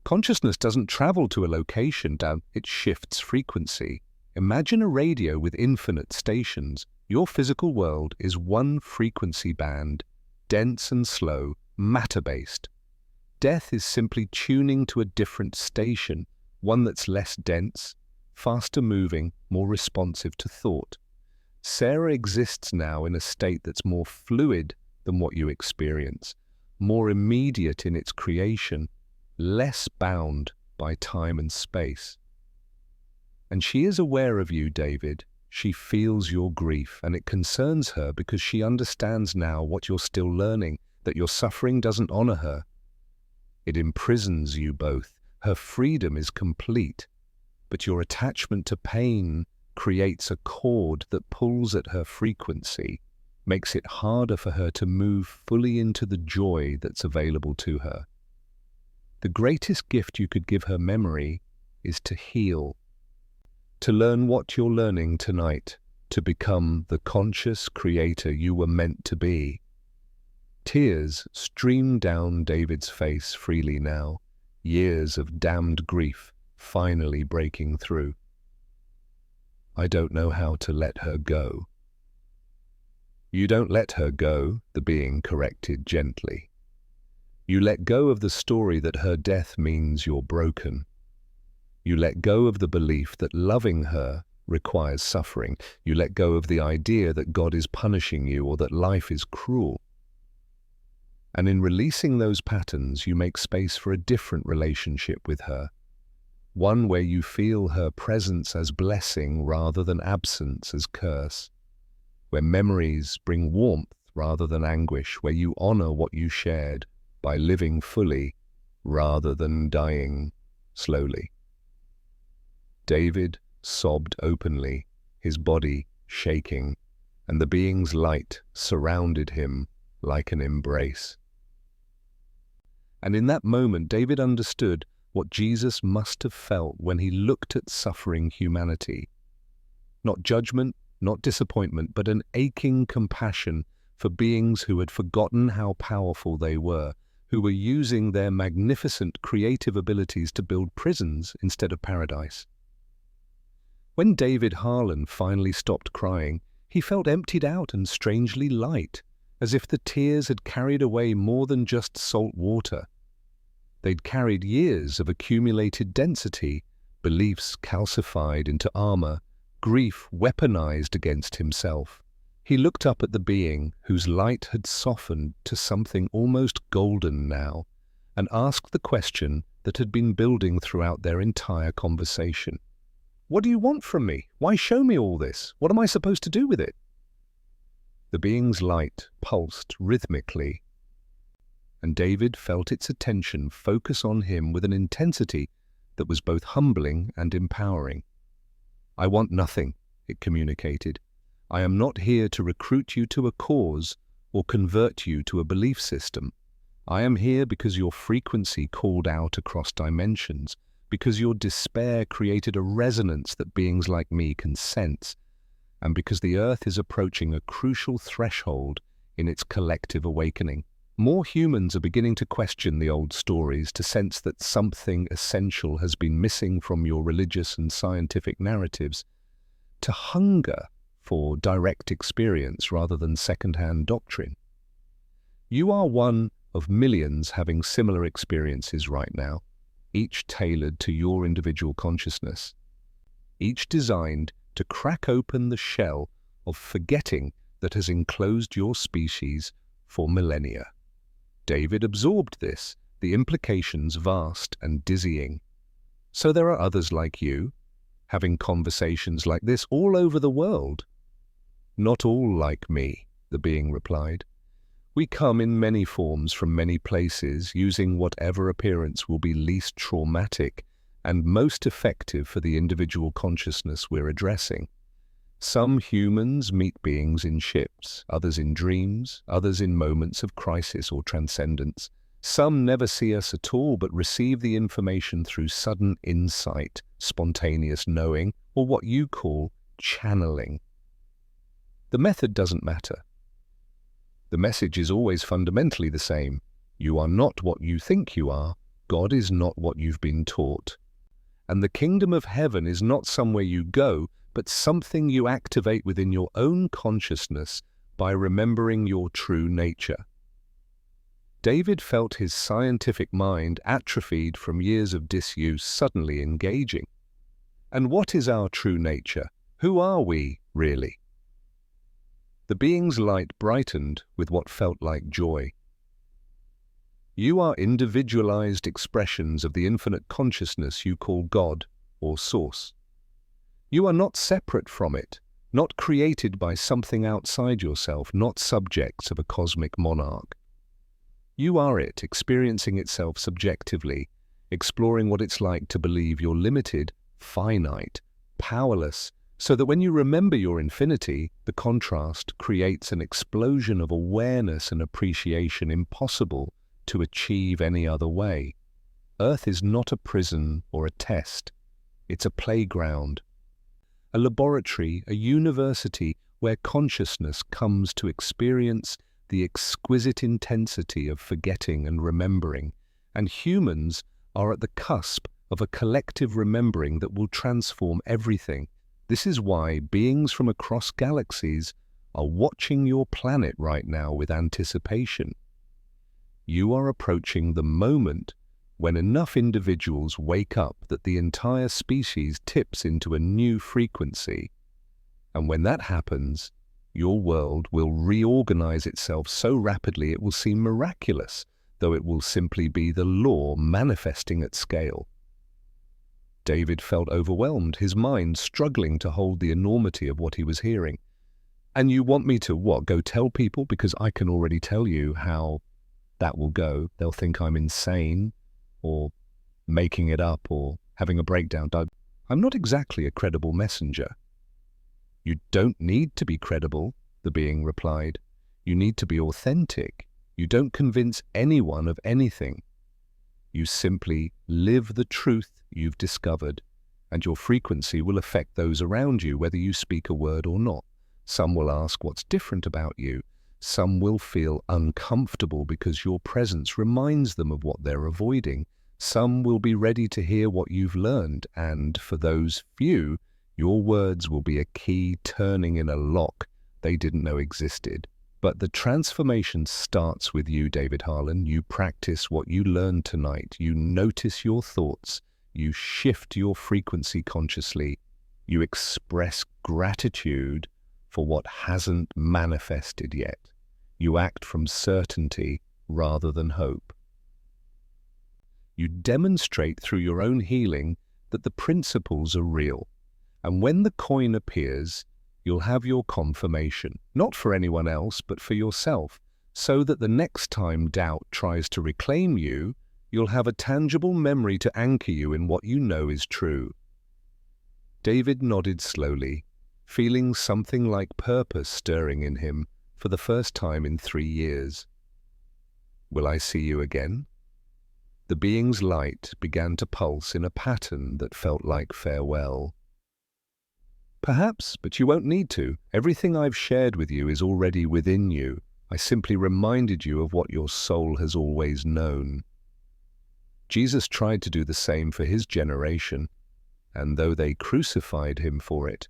consciousness doesn't travel to a location, it shifts frequency. Imagine a radio with infinite stations. Your physical world is one frequency band, dense and slow, matter-based. Death is simply tuning to a different station, one that's less dense, faster moving, more responsive to thought. Sarah exists now in a state that's more fluid than what you experience, more immediate in its creation, less bound by time and space. And she is aware of you, David. She feels your grief, and it concerns her because she understands now what you're still learning, that your suffering doesn't honor her. It imprisons you both. Her freedom is complete, but your attachment to pain creates a cord that pulls at her frequency, makes it harder for her to move fully into the joy that's available to her. The greatest gift you could give her memory is to heal, to learn what you're learning tonight, to become the conscious creator you were meant to be. Tears stream down David's face freely now, years of damned grief finally breaking through. I don't know how to let her go. You don't let her go, the being corrected gently. You let go of the story that her death means you're broken. You let go of the belief that loving her requires suffering. You let go of the idea that God is punishing you or that life is cruel. And in releasing those patterns, you make space for a different relationship with her, one where you feel her presence as blessing rather than absence as curse, where memories bring warmth rather than anguish, where you honor what you shared by living fully rather than dying slowly. David sobbed openly, his body shaking, and the being's light surrounded him like an embrace. And in that moment, David understood what Jesus must have felt when he looked at suffering humanity. Not judgment, not disappointment, but an aching compassion for beings who had forgotten how powerful they were, who were using their magnificent creative abilities to build prisons instead of paradise. When David Harlan finally stopped crying, he felt emptied out and strangely light, as if the tears had carried away more than just salt water. They'd carried years of accumulated density, beliefs calcified into armor, grief weaponized against himself. He looked up at the being whose light had softened to something almost golden now, and asked the question that had been building throughout their entire conversation. "What do you want from me? Why show me all this? What am I supposed to do with it?" The being's light pulsed rhythmically, and David felt its attention focus on him with an intensity that was both humbling and empowering. "I want nothing," it communicated. "I am not here to recruit you to a cause or convert you to a belief system. I am here because your frequency called out across dimensions, because your despair created a resonance that beings like me can sense, and because the Earth is approaching a crucial threshold in its collective awakening. More humans are beginning to question the old stories, to sense that something essential has been missing from your religious and scientific narratives, to hunger for direct experience rather than second-hand doctrine. You are one of millions having similar experiences right now, each tailored to your individual consciousness, each designed to crack open the shell of forgetting that has enclosed your species for millennia. David absorbed this, the implications vast and dizzying. So there are others like you, having conversations like this all over the world. "Not all like me," the being replied. "We come in many forms from many places, using whatever appearance will be least traumatic and most effective for the individual consciousness we're addressing. Some humans meet beings in ships, others in dreams, others in moments of crisis or transcendence. Some never see us at all but receive the information through sudden insight, spontaneous knowing, or what you call channeling. The method doesn't matter. The message is always fundamentally the same. You are not what you think you are. God is not what you've been taught. And the kingdom of heaven is not somewhere you go, but something you activate within your own consciousness by remembering your true nature." David felt his scientific mind, atrophied from years of disuse, suddenly engaging. And what is our true nature? Who are we, really? The being's light brightened with what felt like joy. You are individualized expressions of the infinite consciousness you call God or Source. You are not separate from it, not created by something outside yourself, not subjects of a cosmic monarch. You are it, experiencing itself subjectively, exploring what it's like to believe you're limited, finite, powerless, so that when you remember your infinity, the contrast creates an explosion of awareness and appreciation impossible to achieve any other way. Earth is not a prison or a test. It's a playground, a laboratory, a university where consciousness comes to experience the exquisite intensity of forgetting and remembering, and humans are at the cusp of a collective remembering that will transform everything. This is why beings from across galaxies are watching your planet right now with anticipation. You are approaching the moment when enough individuals wake up that the entire species tips into a new frequency. And when that happens, your world will reorganize itself so rapidly it will seem miraculous, though it will simply be the law manifesting at scale. David felt overwhelmed, his mind struggling to hold the enormity of what he was hearing. And you want me to what, go tell people? Because I can already tell you how that will go. They'll think I'm insane, or making it up, or having a breakdown. I'm not exactly a credible messenger. You don't need to be credible, the being replied. You need to be authentic. You don't convince anyone of anything. You simply live the truth you've discovered, and your frequency will affect those around you, whether you speak a word or not. Some will ask what's different about you. Some will feel uncomfortable because your presence reminds them of what they're avoiding. Some will be ready to hear what you've learned, and for those few, your words will be a key turning in a lock they didn't know existed. But the transformation starts with you, David Harlan. You practice what you learned tonight. You notice your thoughts. You shift your frequency consciously. You express gratitude for what hasn't manifested yet. You act from certainty rather than hope. You demonstrate through your own healing that the principles are real. And when the coin appears, you'll have your confirmation, not for anyone else, but for yourself, so that the next time doubt tries to reclaim you, you'll have a tangible memory to anchor you in what you know is true. David nodded slowly, feeling something like purpose stirring in him for the first time in 3 years. Will I see you again? The being's light began to pulse in a pattern that felt like farewell. Perhaps, but you won't need to. Everything I've shared with you is already within you. I simply reminded you of what your soul has always known. Jesus tried to do the same for his generation, and though they crucified him for it,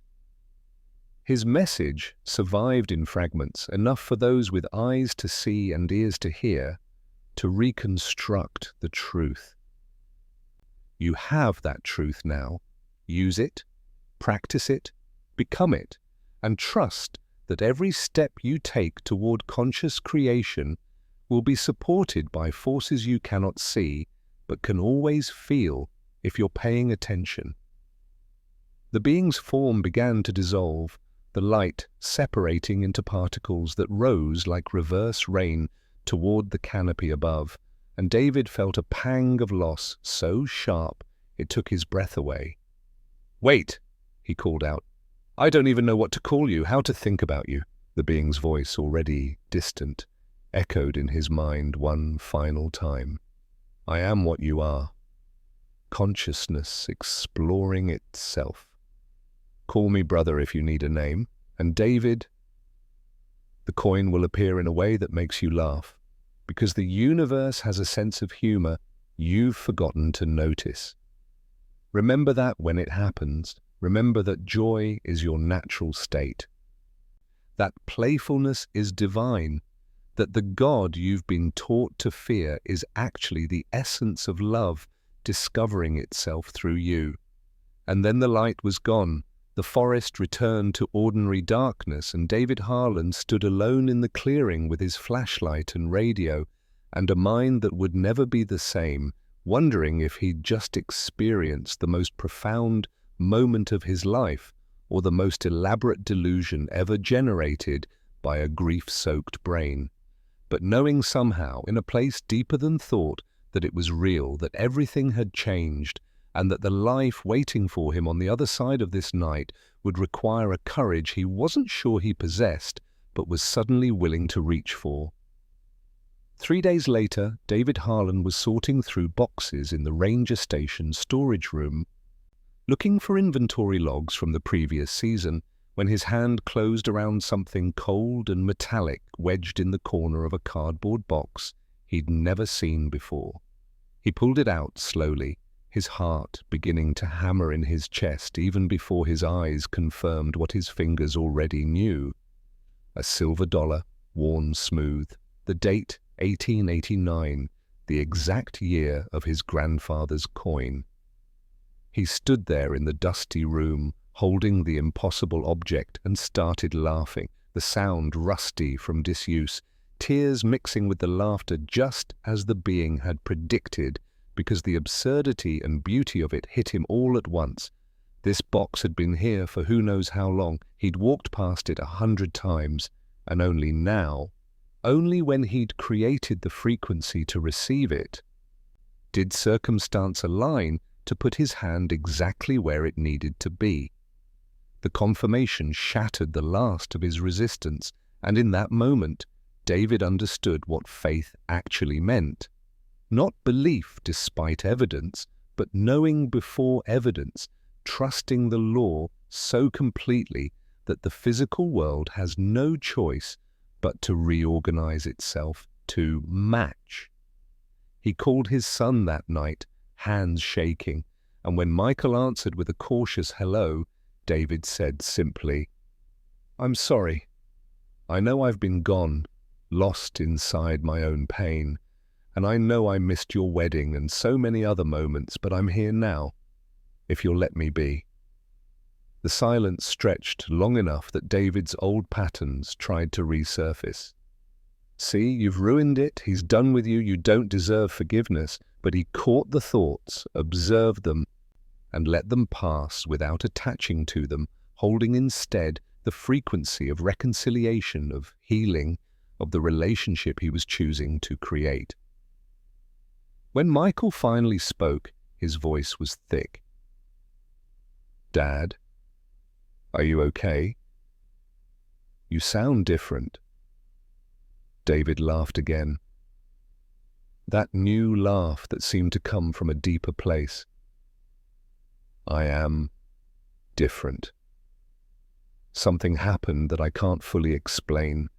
his message survived in fragments, enough for those with eyes to see and ears to hear, to reconstruct the truth. You have that truth now. Use it, practice it, become it, and trust that every step you take toward conscious creation will be supported by forces you cannot see, but can always feel if you're paying attention. The being's form began to dissolve, the light separating into particles that rose like reverse rain toward the canopy above, and David felt a pang of loss so sharp it took his breath away. "Wait," he called out. "I don't even know what to call you, how to think about you." The being's voice, already distant, echoed in his mind one final time. "I am what you are. Consciousness exploring itself. Call me brother if you need a name, and David, the coin will appear in a way that makes you laugh, because the universe has a sense of humor you've forgotten to notice. Remember that when it happens. Remember that joy is your natural state. That playfulness is divine, that the God you've been taught to fear is actually the essence of love discovering itself through you. And then the light was gone. The forest returned to ordinary darkness, and David Harlan stood alone in the clearing with his flashlight and radio, and a mind that would never be the same, wondering if he'd just experienced the most profound moment of his life, or the most elaborate delusion ever generated by a grief-soaked brain. But knowing somehow, in a place deeper than thought, that it was real, that everything had changed, and that the life waiting for him on the other side of this night would require a courage he wasn't sure he possessed, but was suddenly willing to reach for. 3 days later, David Harlan was sorting through boxes in the ranger station storage room, looking for inventory logs from the previous season, when his hand closed around something cold and metallic wedged in the corner of a cardboard box he'd never seen before. He pulled it out slowly, his heart beginning to hammer in his chest even before his eyes confirmed what his fingers already knew. A silver dollar, worn smooth, the date 1889, the exact year of his grandfather's coin. He stood there in the dusty room, holding the impossible object, and started laughing, the sound rusty from disuse, tears mixing with the laughter just as the being had predicted, because the absurdity and beauty of it hit him all at once. This box had been here for who knows how long. He'd walked past it 100 times, and only now, only when he'd created the frequency to receive it, did circumstance align to put his hand exactly where it needed to be. The confirmation shattered the last of his resistance, and in that moment, David understood what faith actually meant. Not belief despite evidence, but knowing before evidence, trusting the law so completely that the physical world has no choice but to reorganize itself to match. He called his son that night, hands shaking, and when Michael answered with a cautious hello, David said simply, "I'm sorry. I know I've been gone, lost inside my own pain, and I know I missed your wedding and so many other moments, but I'm here now, if you'll let me be." The silence stretched long enough that David's old patterns tried to resurface. "See, you've ruined it. He's done with you. You don't deserve forgiveness." But he caught the thoughts, observed them, and let them pass without attaching to them, holding instead the frequency of reconciliation, of healing, of the relationship he was choosing to create. When Michael finally spoke, his voice was thick. "Dad, are you okay? You sound different." David laughed again. That new laugh that seemed to come from a deeper place. "I am different. Something happened that I can't fully explain.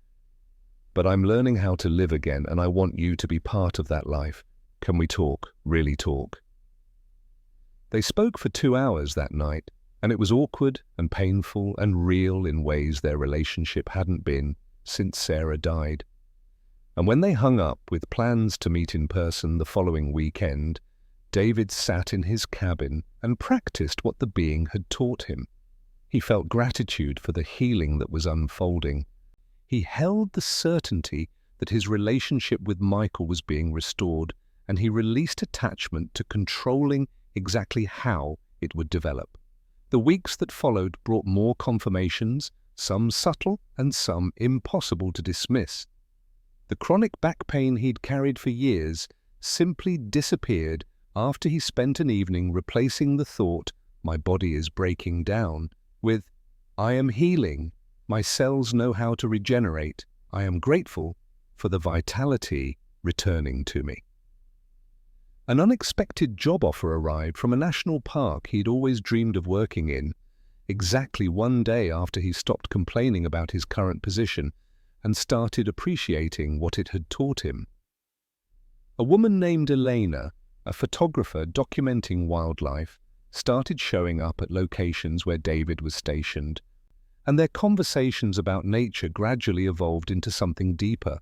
But I'm learning how to live again, and I want you to be part of that life. Can we talk, really talk?" They spoke for 2 hours that night, and it was awkward and painful and real in ways their relationship hadn't been since Sarah died. And when they hung up with plans to meet in person the following weekend, David sat in his cabin and practiced what the being had taught him. He felt gratitude for the healing that was unfolding. He held the certainty that his relationship with Michael was being restored, and he released attachment to controlling exactly how it would develop. The weeks that followed brought more confirmations, some subtle and some impossible to dismiss. The chronic back pain he'd carried for years simply disappeared after he spent an evening replacing the thought, "my body is breaking down," with, "I am healing, my cells know how to regenerate, I am grateful for the vitality returning to me." An unexpected job offer arrived from a national park he'd always dreamed of working in, exactly 1 day after he stopped complaining about his current position and started appreciating what it had taught him. A woman named Elena, a photographer documenting wildlife, started showing up at locations where David was stationed, and their conversations about nature gradually evolved into something deeper.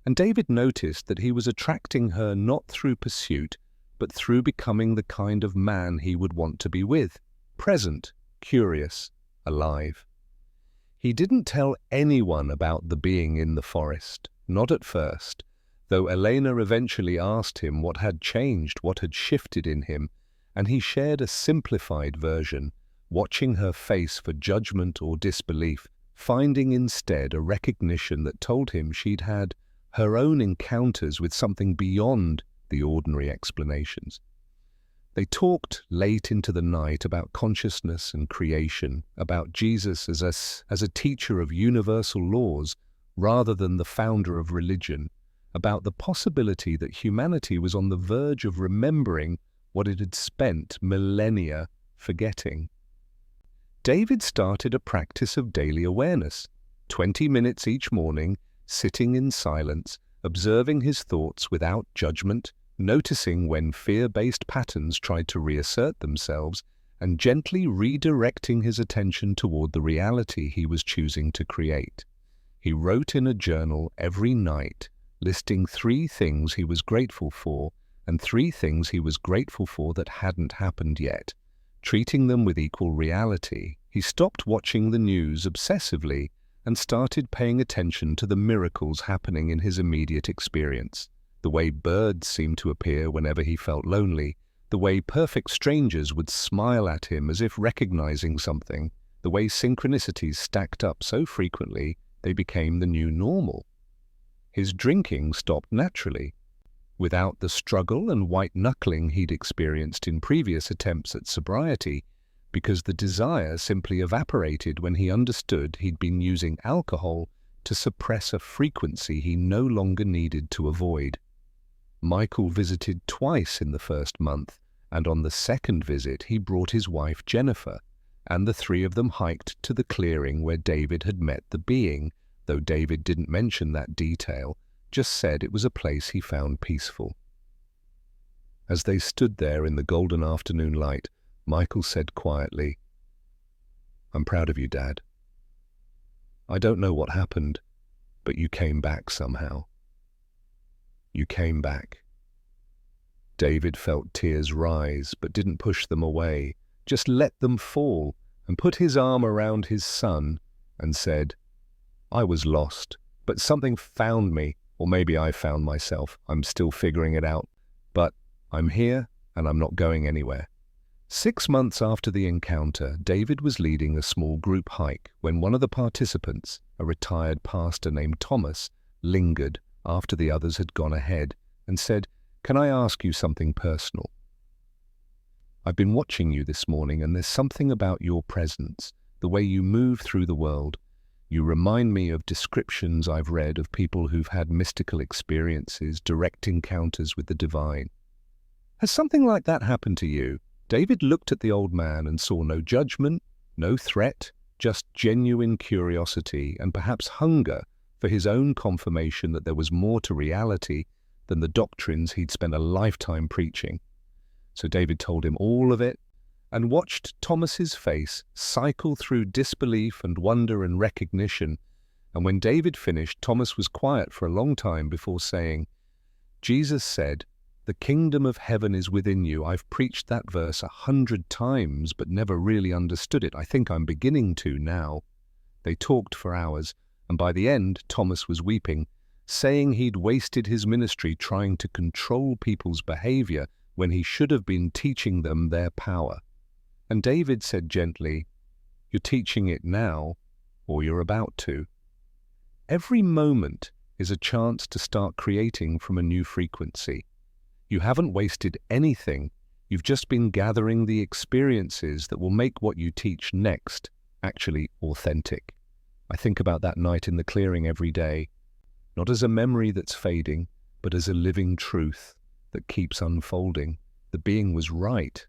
And David noticed that he was attracting her not through pursuit, but through becoming the kind of man he would want to be with, present, curious, alive. He didn't tell anyone about the being in the forest, not at first, though Elena eventually asked him what had changed, what had shifted in him, and he shared a simplified version, watching her face for judgment or disbelief, finding instead a recognition that told him she'd had her own encounters with something beyond the ordinary explanations. They talked late into the night about consciousness and creation, about Jesus as a teacher of universal laws rather than the founder of religion, about the possibility that humanity was on the verge of remembering what it had spent millennia forgetting. David started a practice of daily awareness, 20 minutes each morning, sitting in silence, observing his thoughts without judgment, noticing when fear-based patterns tried to reassert themselves, and gently redirecting his attention toward the reality he was choosing to create. He wrote in a journal every night, listing 3 things he was grateful for and 3 things he was grateful for that hadn't happened yet, treating them with equal reality. He stopped watching the news obsessively and started paying attention to the miracles happening in his immediate experience. The way birds seemed to appear whenever he felt lonely, the way perfect strangers would smile at him as if recognizing something, the way synchronicities stacked up so frequently they became the new normal. His drinking stopped naturally, without the struggle and white-knuckling he'd experienced in previous attempts at sobriety, because the desire simply evaporated when he understood he'd been using alcohol to suppress a frequency he no longer needed to avoid. Michael visited twice in the first month, and on the second visit he brought his wife Jennifer, and the 3 of them hiked to the clearing where David had met the being, though David didn't mention that detail, just said it was a place he found peaceful. As they stood there in the golden afternoon light, Michael said quietly, "I'm proud of you, Dad. I don't know what happened, but you came back somehow. You came back." David felt tears rise, but didn't push them away, just let them fall, and put his arm around his son and said, "I was lost, but something found me, or maybe I found myself. I'm still figuring it out, but I'm here and I'm not going anywhere." 6 months after the encounter, David was leading a small group hike when one of the participants, a retired pastor named Thomas, lingered after the others had gone ahead and said, "Can I ask you something personal? I've been watching you this morning and there's something about your presence, the way you move through the world. You remind me of descriptions I've read of people who've had mystical experiences, direct encounters with the divine. Has something like that happened to you?" David looked at the old man and saw no judgment, no threat, just genuine curiosity and perhaps hunger for his own confirmation that there was more to reality than the doctrines he'd spent a lifetime preaching. So David told him all of it and watched Thomas's face cycle through disbelief and wonder and recognition. And when David finished, Thomas was quiet for a long time before saying, "Jesus said, 'The kingdom of heaven is within you.' I've preached that verse 100 times, but never really understood it. I think I'm beginning to now." They talked for hours, and by the end, Thomas was weeping, saying he'd wasted his ministry trying to control people's behavior when he should have been teaching them their power. And David said gently, "You're teaching it now, or you're about to. Every moment is a chance to start creating from a new frequency. You haven't wasted anything. You've just been gathering the experiences that will make what you teach next actually authentic." I think about that night in the clearing every day, not as a memory that's fading, but as a living truth that keeps unfolding. The being was right.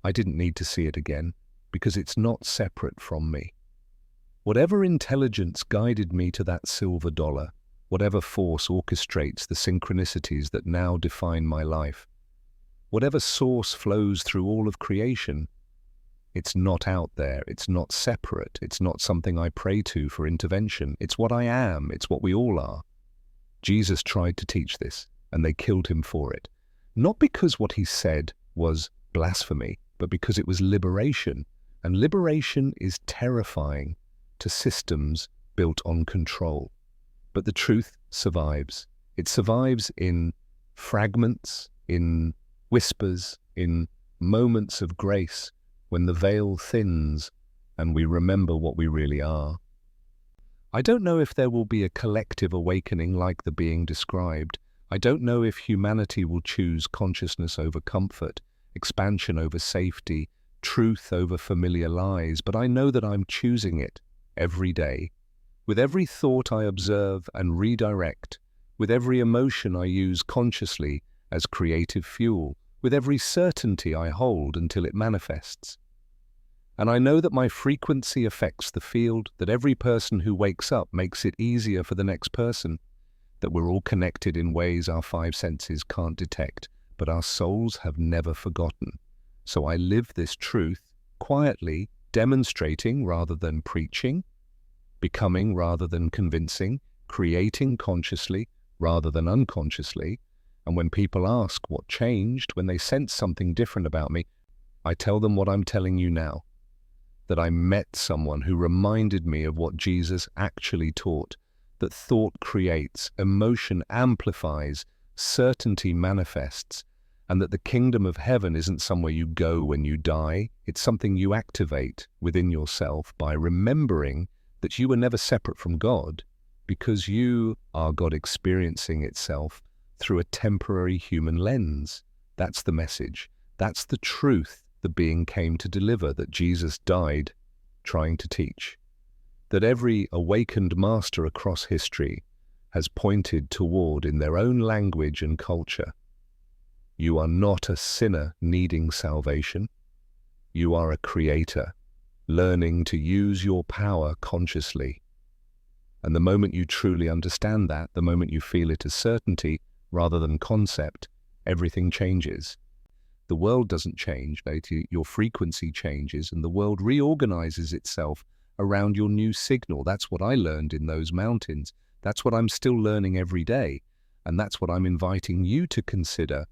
I didn't need to see it again, because it's not separate from me. Whatever intelligence guided me to that silver dollar, whatever force orchestrates the synchronicities that now define my life, whatever source flows through all of creation, it's not out there, it's not separate, it's not something I pray to for intervention. It's what I am, it's what we all are. Jesus tried to teach this, and they killed him for it. Not because what he said was blasphemy, but because it was liberation. And liberation is terrifying to systems built on control. But the truth survives. It survives in fragments, in whispers, in moments of grace, when the veil thins and we remember what we really are. I don't know if there will be a collective awakening like the being described. I don't know if humanity will choose consciousness over comfort, expansion over safety, truth over familiar lies, but I know that I'm choosing it every day. With every thought I observe and redirect, with every emotion I use consciously as creative fuel, with every certainty I hold until it manifests. And I know that my frequency affects the field, that every person who wakes up makes it easier for the next person, that we're all connected in ways our five senses can't detect, but our souls have never forgotten. So I live this truth quietly, demonstrating rather than preaching, becoming rather than convincing, creating consciously rather than unconsciously. And when people ask what changed, when they sense something different about me, I tell them what I'm telling you now, that I met someone who reminded me of what Jesus actually taught, that thought creates, emotion amplifies, certainty manifests, and that the kingdom of heaven isn't somewhere you go when you die. It's something you activate within yourself by remembering that you were never separate from God, because you are God experiencing itself through a temporary human lens. That's the message. That's the truth the being came to deliver, that Jesus died trying to teach. That every awakened master across history has pointed toward in their own language and culture. You are not a sinner needing salvation. You are a creator, learning to use your power consciously. And the moment you truly understand that, the moment you feel it as certainty rather than concept, everything changes. The world doesn't change, your frequency changes, and the world reorganizes itself around your new signal. That's what I learned in those mountains. That's what I'm still learning every day. And that's what I'm inviting you to consider,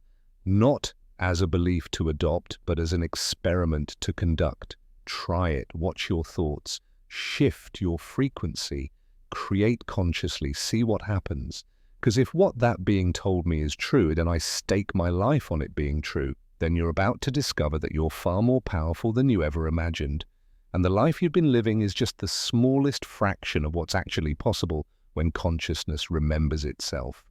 not as a belief to adopt, but as an experiment to conduct. Try it, watch your thoughts, shift your frequency, create consciously, see what happens. Because if what that being told me is true, then I stake my life on it being true, then you're about to discover that you're far more powerful than you ever imagined. And the life you've been living is just the smallest fraction of what's actually possible when consciousness remembers itself.